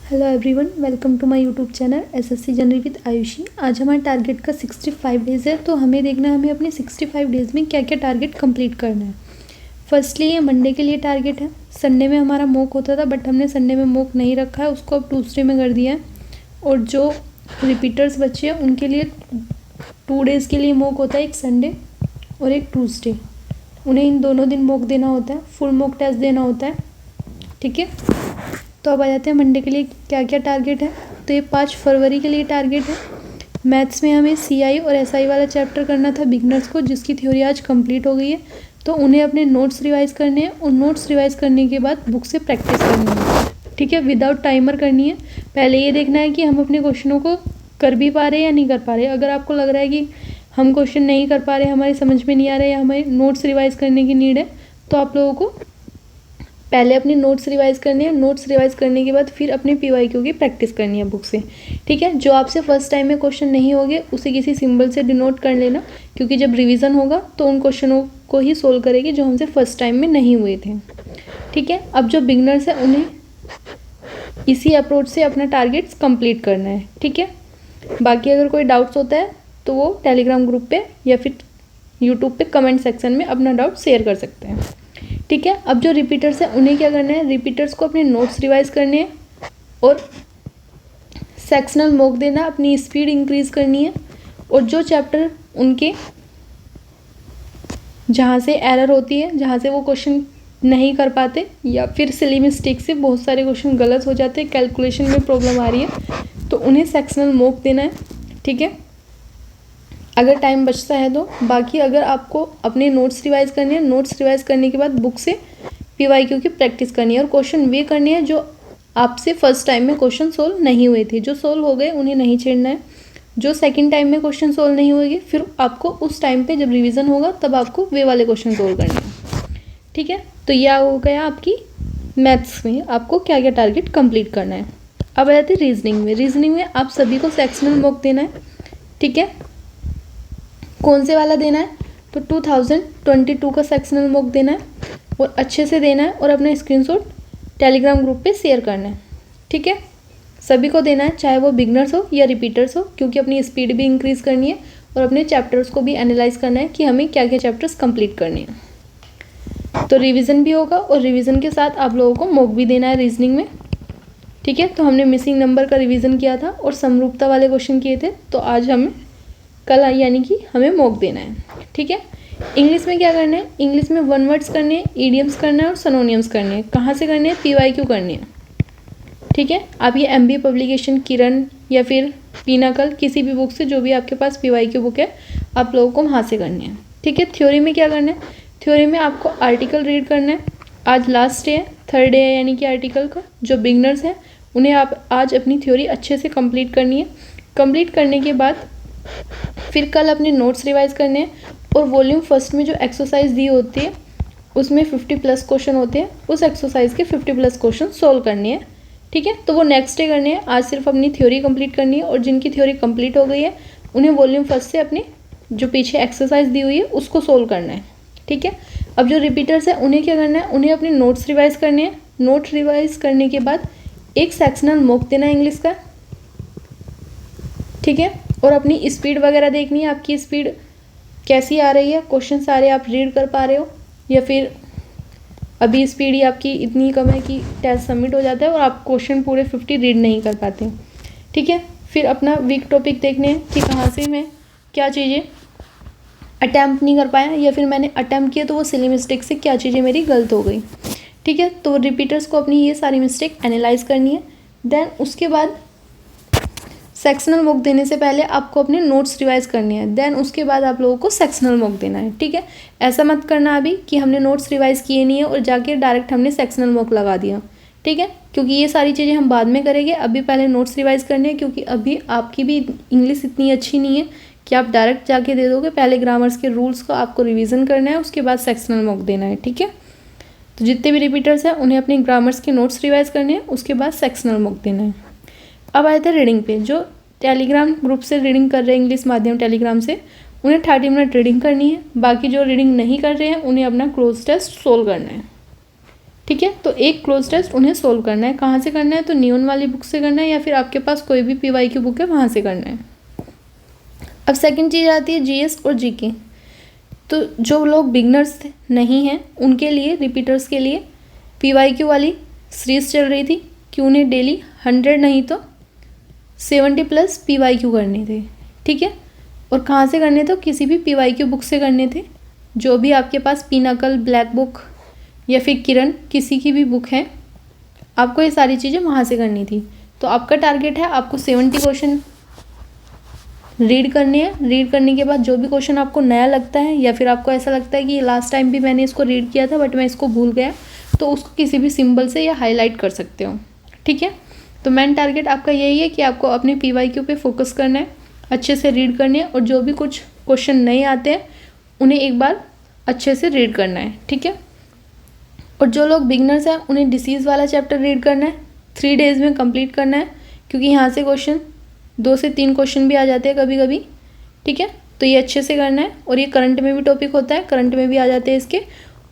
Hello everyone, welcome to my YouTube channel SSC general with Ayushi. आज हमारे target का 65 days है, तो हमें देखना है हमें अपने 65 डेज़ में क्या क्या टारगेट कंप्लीट करना है। फर्स्टली ये मंडे के लिए टारगेट है। संडे में हमारा मॉक होता था, बट हमने संडे में मॉक नहीं रखा है, उसको अब ट्यूसडे में कर दिया है। और जो रिपीटर्स बच्चे हैं उनके लिए 2 डेज़ के लिए मॉक होता है, एक संडे और एक ट्यूसडे। उन्हें इन दोनों दिन मॉक देना होता है, फुल मॉक टेस्ट देना होता है। ठीक है, तो अब आ जाते हैं मंडे के लिए क्या क्या टारगेट है। तो ये 5 फरवरी के लिए टारगेट है। मैथ्स में हमें सीआई और एसआई वाला चैप्टर करना था बिगनर्स को, जिसकी थ्योरी आज कंप्लीट हो गई है। तो उन्हें अपने नोट्स रिवाइज करने हैं और नोट्स रिवाइज करने के बाद बुक से प्रैक्टिस करनी है। ठीक है, विदाउट टाइमर करनी है। पहले ये देखना है कि हम अपने क्वेश्चनों को कर भी पा रहे हैं या नहीं कर पा रहे। अगर आपको लग रहा है कि हम क्वेश्चन नहीं कर पा रहे, हमारी समझ में नहीं आ रहा है या हमें नोट्स रिवाइज करने की नीड है, तो आप लोगों को पहले अपने नोट्स रिवाइज करने हैं। नोट्स रिवाइज करने के बाद फिर अपने पीवाईक्यू की प्रैक्टिस करनी है बुक से। ठीक है, जो आपसे फर्स्ट टाइम में क्वेश्चन नहीं होंगे उसे किसी सिंबल से डिनोट कर लेना, क्योंकि जब रिवीजन होगा तो उन क्वेश्चनों को ही सोल्व करेगी जो हमसे फर्स्ट टाइम में नहीं हुए थे। ठीक है, अब जो बिगनर्स है उन्हें इसी अप्रोच से अपना टारगेट्स कंप्लीट करना है। ठीक है, बाकी अगर कोई डाउट्स होता है तो वो टेलीग्राम ग्रुप पे या फिर यूट्यूब पे कमेंट सेक्शन में अपना डाउट शेयर कर सकते हैं। ठीक है, अब जो रिपीटर्स हैं उन्हें क्या करना है, रिपीटर्स को अपने नोट्स रिवाइज करने हैं और सेक्शनल मॉक देना, अपनी स्पीड इंक्रीज करनी है। और जो चैप्टर उनके जहाँ से एरर होती है, जहाँ से वो क्वेश्चन नहीं कर पाते या फिर सिली मिस्टेक से बहुत सारे क्वेश्चन गलत हो जाते हैं, कैलकुलेशन में प्रॉब्लम आ रही है, तो उन्हें सेक्शनल मॉक देना है। ठीक है, अगर टाइम बचता है तो। बाकी अगर आपको अपने नोट्स रिवाइज करने हैं, नोट्स रिवाइज करने के बाद बुक से पीवाईक्यू की प्रैक्टिस करनी है और क्वेश्चन वे करने हैं जो आपसे फर्स्ट टाइम में क्वेश्चन सोल्व नहीं हुए थे। जो सोल्व हो गए उन्हें नहीं छेड़ना है। जो सेकंड टाइम में क्वेश्चन सोल्व नहीं हुए फिर आपको उस टाइम पे जब रिवीजन होगा तब आपको वे वाले क्वेश्चन सोल्व करने हैं। ठीक है, तो यह हो गया आपकी मैथ्स में आपको क्या क्या टारगेट कंप्लीट करना है। अब आ जाते हैं रीजनिंग में। रीजनिंग में आप सभी को सेक्शनल मॉक देना है। ठीक है, कौन से वाला देना है, तो 2022 का सेक्शनल मॉक देना है और अच्छे से देना है और अपना स्क्रीनशॉट टेलीग्राम ग्रुप पे शेयर करना है। ठीक है, सभी को देना है, चाहे वो बिगनर्स हो या रिपीटर्स हो, क्योंकि अपनी स्पीड भी इंक्रीज़ करनी है और अपने चैप्टर्स को भी एनालाइज करना है कि हमें क्या क्या चैप्टर्स कंप्लीट करने हैं। तो रिविज़न भी होगा और रिविज़न के साथ आप लोगों को मॉक भी देना है रीजनिंग में। ठीक है, तो हमने मिसिंग नंबर का रिविज़न किया था और समरूपता वाले क्वेश्चन किए थे, तो आज हमें कल यानी कि हमें मॉक देना है। ठीक है, इंग्लिश में क्या करना है, इंग्लिश में 1 वर्ड्स करने हैं, ईडियम्स करना है और सिनोनिम्स करने हैं। कहाँ से करने हैं, पीवाईक्यू करने हैं। ठीक है, आप ये एमबी पब्लिकेशन, किरण या फिर पिनाकल, किसी भी बुक से, जो भी आपके पास पीवाईक्यू बुक है, आप लोगों को वहाँ से करने हैं। ठीक है, थ्योरी में क्या करना है, थ्योरी में आपको आर्टिकल रीड करना है। आज लास्ट डे है, 3rd डे है यानी कि आर्टिकल का। जो बिगनर्स हैं उन्हें आप आज अपनी थ्योरी अच्छे से कंप्लीट करनी है। कंप्लीट करने के बाद फिर कल अपने नोट्स रिवाइज करने हैं और वॉल्यूम फर्स्ट में जो एक्सरसाइज दी होती है उसमें 50+ क्वेश्चन होते हैं, उस एक्सरसाइज के 50+ क्वेश्चन सोल्व करने हैं। ठीक है, तो वो नेक्स्ट डे करने हैं। आज सिर्फ अपनी थ्योरी कंप्लीट करनी है और जिनकी थ्योरी कंप्लीट हो गई है उन्हें वॉल्यूम फर्स्ट से अपनी जो पीछे एक्सरसाइज दी हुई है उसको सोल्व करना है। ठीक है, अब जो रिपीटर्स है उन्हें क्या करना है, उन्हें अपने नोट्स रिवाइज करने हैं। नोट रिवाइज करने के बाद एक सेक्शनल मॉक देना है इंग्लिश का। ठीक है, और अपनी स्पीड वगैरह देखनी है, आपकी स्पीड कैसी आ रही है, क्वेश्चन सारे आप रीड कर पा रहे हो या फिर अभी स्पीड ही आपकी इतनी कम है कि टेस्ट सबमिट हो जाता है और आप क्वेश्चन पूरे 50 रीड नहीं कर पाते। ठीक है, फिर अपना वीक टॉपिक देखने हैं कि कहाँ से मैं क्या चीज़ें अटैम्प्ट नहीं कर पाया या फिर मैंने अटैम्प्ट किया तो वो सिली मिस्टेक से क्या चीज़ें मेरी गलत हो गई। ठीक है, तो रिपीटर्स को अपनी ये सारी मिस्टेक एनालाइज करनी है। देन उसके बाद सेक्शनल मॉक देने से पहले आपको अपने नोट्स रिवाइज करने हैं। देन उसके बाद आप लोगों को सेक्शनल मॉक देना है। ठीक है, ऐसा मत करना अभी कि हमने नोट्स रिवाइज किए नहीं है और जाके डायरेक्ट हमने सेक्शनल मॉक लगा दिया। ठीक है, क्योंकि ये सारी चीज़ें हम बाद में करेंगे, अभी पहले नोट्स रिवाइज करने हैं, क्योंकि अभी आपकी भी इंग्लिश इतनी अच्छी नहीं है कि आप डायरेक्ट जाके दे दोगे। पहले ग्रामर्स के रूल्स को आपको रिविज़न करना है, उसके बाद सेक्शनल मॉक देना है। ठीक है, तो जितने भी रिपीटर्स हैं उन्हें अपने ग्रामर्स के नोट्स रिवाइज करने हैं, उसके बाद सेक्शनल मॉक देना है। अब आए थे रीडिंग पे। जो टेलीग्राम ग्रुप से रीडिंग कर रहे हैं इंग्लिश माध्यम टेलीग्राम से, उन्हें 30 मिनट रीडिंग करनी है। बाकी जो रीडिंग नहीं कर रहे हैं उन्हें अपना क्लोज टेस्ट सोल्व करना है। ठीक है। तो एक क्लोज टेस्ट उन्हें सोल्व करना है। कहाँ से करना है? तो नियॉन वाली बुक से करना है या फिर आपके पास कोई भी PYQ बुक है वहाँ से करना है। अब सेकंड चीज़ आती है GS और GK। तो जो लोग बिगनर्स नहीं हैं उनके लिए, रिपीटर्स के लिए PYQ वाली सीरीज चल रही थी कि उन्हें डेली 100 नहीं तो 70+ PYQ करने थे। ठीक है। और कहाँ से करने थे? किसी भी PYQ बुक से करने थे। जो भी आपके पास पिनाकल, ब्लैक बुक या फिर किरण, किसी की भी बुक है, आपको ये सारी चीज़ें वहाँ से करनी थी। तो आपका टारगेट है आपको 70 क्वेश्चन रीड करने हैं। रीड करने के बाद जो भी क्वेश्चन आपको नया लगता है या फिर आपको ऐसा लगता है कि लास्ट टाइम भी मैंने इसको रीड किया था बट मैं इसको भूल गया, तो उसको किसी भी सिंबल से या हाईलाइट कर सकते हो। ठीक है। तो मेन टारगेट आपका यही है कि आपको अपने PYQ पे फोकस करना है, अच्छे से रीड करनी है और जो भी कुछ क्वेश्चन नहीं आते हैं उन्हें एक बार अच्छे से रीड करना है। ठीक है। और जो लोग बिगनर्स हैं उन्हें डिसीज़ वाला चैप्टर रीड करना है, 3 डेज़ में कंप्लीट करना है, क्योंकि यहाँ से क्वेश्चन 2 से 3 क्वेश्चन भी आ जाते हैं कभी कभी। ठीक है। तो ये अच्छे से करना है और ये करंट में भी टॉपिक होता है, करंट में भी आ जाते हैं इसके,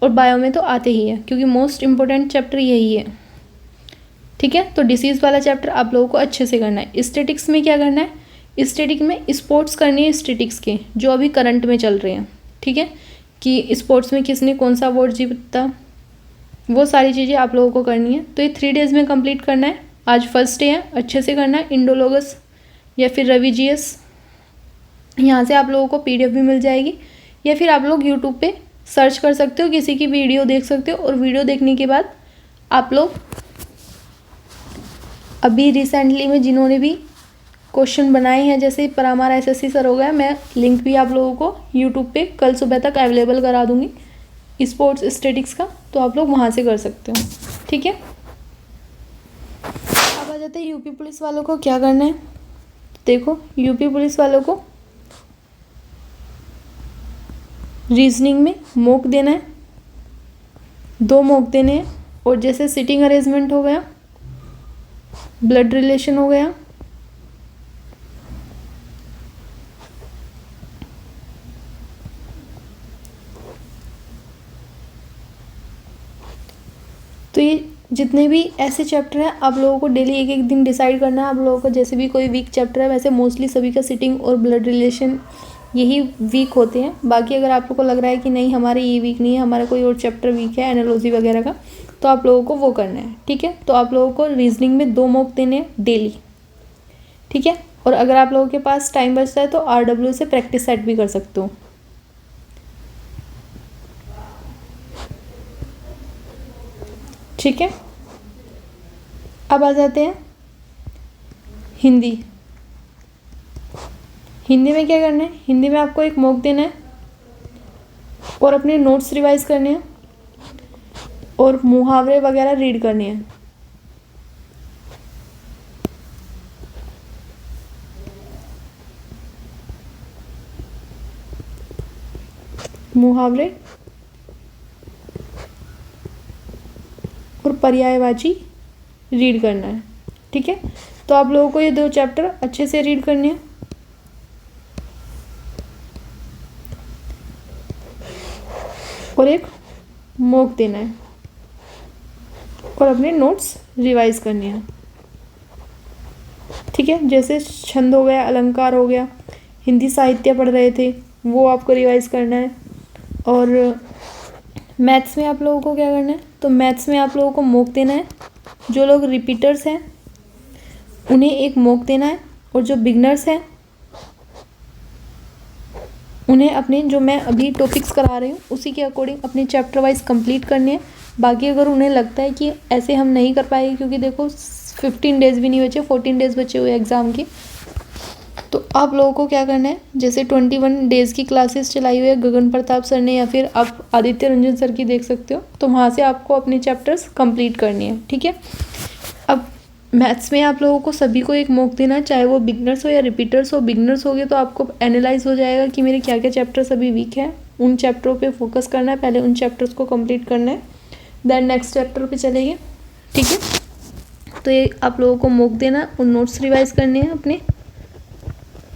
और बायो में तो आते ही है क्योंकि मोस्ट इंपॉर्टेंट चैप्टर यही है। ठीक है। तो डिसीज़ वाला चैप्टर आप लोगों को अच्छे से करना है। स्टैटिक्स में क्या करना है? स्टैटिक में स्पोर्ट्स करनी है, स्टैटिक्स के जो अभी करंट में चल रहे हैं। ठीक है। कि स्पोर्ट्स में किसने कौन सा अवार्ड जीता, वो सारी चीज़ें आप लोगों को करनी है। तो ये 3 डेज़ में कंप्लीट करना है। आज फर्स्ट डे है, अच्छे से करना है। इंडोलॉगस या फिर रवि GS, यहाँ से आप लोगों को PDF भी मिल जाएगी या फिर आप लोग YouTube पे सर्च कर सकते हो, किसी की वीडियो देख सकते हो। और वीडियो देखने के बाद आप लोग अभी रिसेंटली में जिन्होंने भी क्वेश्चन बनाए हैं, जैसे परामार SSC सर हो गया, मैं लिंक भी आप लोगों को YouTube पे कल सुबह तक अवेलेबल करा दूँगी स्पोर्ट्स स्टैटिक्स का, तो आप लोग वहाँ से कर सकते हो। ठीक है। अब आ जाते हैं UP पुलिस वालों को क्या करना है। देखो, UP पुलिस वालों को रीजनिंग में मॉक देना है, 2 मॉक देने हैं। और जैसे सिटिंग अरेंजमेंट हो गया, ब्लड रिलेशन हो गया, तो ये जितने भी ऐसे चैप्टर हैं आप लोगों को डेली एक एक दिन डिसाइड करना है। आप लोगों को जैसे भी कोई वीक चैप्टर है, वैसे मोस्टली सभी का सिटिंग और ब्लड रिलेशन यही वीक होते हैं। बाकी अगर आप लोगों को लग रहा है कि नहीं हमारे ये वीक नहीं है, हमारा कोई और चैप्टर वीक है एनालॉजी वगैरह का, तो आप लोगों को वो करना है। ठीक है। तो आप लोगों को रीजनिंग में 2 मॉक देने हैं डेली। ठीक है। और अगर आप लोगों के पास टाइम बचता है तो RW से प्रैक्टिस सेट भी कर सकते हो। ठीक है। अब आ जाते हैं हिंदी। हिंदी में क्या करना है? हिंदी में आपको एक मॉक देना है और अपने नोट्स रिवाइज करने हैं और मुहावरे वगैरह रीड करने हैं। मुहावरे और पर्यायवाची रीड करना है। ठीक है। तो आप लोगों को ये 2 चैप्टर अच्छे से रीड करने हैं और एक मॉक देना है और अपने नोट्स रिवाइज करने हैं। ठीक है। जैसे छंद हो गया, अलंकार हो गया, हिंदी साहित्य पढ़ रहे थे वो आपको रिवाइज करना है। और मैथ्स में आप लोगों को क्या करना है? तो मैथ्स में आप लोगों को मॉक देना है। जो लोग रिपीटर्स हैं उन्हें एक मॉक देना है और जो बिगनर्स हैं उन्हें अपने जो मैं अभी टॉपिक्स करा रही हूँ उसी के अकॉर्डिंग अपने चैप्टर वाइज कंप्लीट करने हैं। बाकी अगर उन्हें लगता है कि ऐसे हम नहीं कर पाएंगे, क्योंकि देखो 15 डेज़ भी नहीं बचे, 14 डेज़ बचे हुए एग्ज़ाम के, तो आप लोगों को क्या करना है? जैसे 21 डेज़ की क्लासेस चलाई हुई है गगन प्रताप सर ने, या फिर आप आदित्य रंजन सर की देख सकते हो, तो वहाँ से आपको अपने चैप्टर्स कंप्लीट करने हैं। ठीक है। अब मैथ्स में आप लोगों को सभी को एक मॉक देना है, चाहे वो बिगनर्स हो या रिपीटर्स हो। बिगनर्स हो गए तो आपको एनालाइज हो जाएगा कि मेरे क्या क्या चैप्टर्स अभी वीक हैं, उन चैप्टरों पे फोकस करना है, पहले उन चैप्टर्स को कंप्लीट करना है, देन नेक्स्ट चैप्टर पे चलेंगे। ठीक है। तो ये आप लोगों को मॉक देना और नोट्स रिवाइज करने हैं अपने,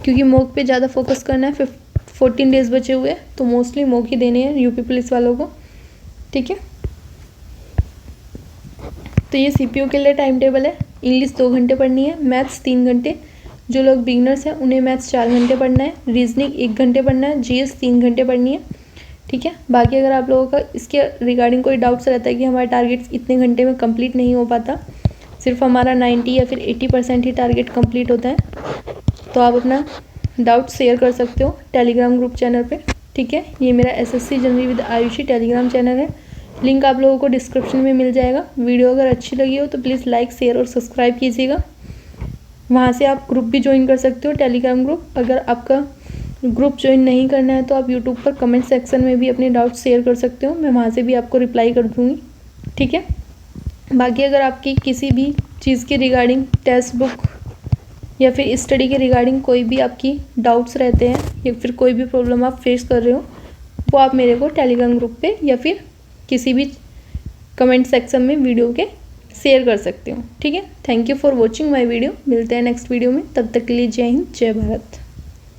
क्योंकि मॉक पे ज़्यादा फोकस करना है। 14 डेज़ बचे हुए हैं तो मोस्टली मॉक ही देने हैं UP पुलिस वालों को। ठीक है। तो ये CPU के लिए टाइम टेबल है। इंग्लिश 2 घंटे पढ़नी है, मैथ्स 3 घंटे, जो लोग बिगनर्स हैं उन्हें मैथ्स 4 घंटे पढ़ना है, रीजनिंग 1 घंटे पढ़ना है, GS 3 घंटे पढ़नी है, ठीक है। बाकी अगर आप लोगों का इसके रिगार्डिंग कोई डाउट्स रहता है कि हमारा टारगेट इतने घंटे में कंप्लीट नहीं हो पाता, सिर्फ हमारा 90 या फिर 80% ही टारगेट कंप्लीट होता है, तो आप अपना डाउट शेयर कर सकते हो टेलीग्राम ग्रुप चैनल पे, ठीक है। ये मेरा SSC general with Ayushi Telegram channel है, लिंक आप लोगों को डिस्क्रिप्शन में मिल जाएगा। वीडियो अगर अच्छी लगी हो तो प्लीज़ लाइक, शेयर और सब्सक्राइब कीजिएगा। वहाँ से आप ग्रुप भी ज्वाइन कर सकते हो, टेलीग्राम ग्रुप। अगर आपका ग्रुप ज्वाइन नहीं करना है तो आप यूट्यूब पर कमेंट सेक्शन में भी अपने डाउट्स शेयर कर सकते हो, मैं वहाँ से भी आपको रिप्लाई कर दूँगी, ठीक है। बाकी अगर आपकी किसी भी चीज़ के रिगार्डिंग, टेक्स्ट बुक या फिर स्टडी के रिगार्डिंग कोई भी आपकी डाउट्स रहते हैं या फिर कोई भी प्रॉब्लम आप फेस कर रहे हो, वो आप मेरे को टेलीग्राम ग्रुप पे या फिर किसी भी कमेंट सेक्शन में वीडियो के शेयर कर सकते हो, ठीक है। Thank you for watching my video. मिलते हैं नेक्स्ट वीडियो में, तब तक के लिए जय हिंद, जय भारत।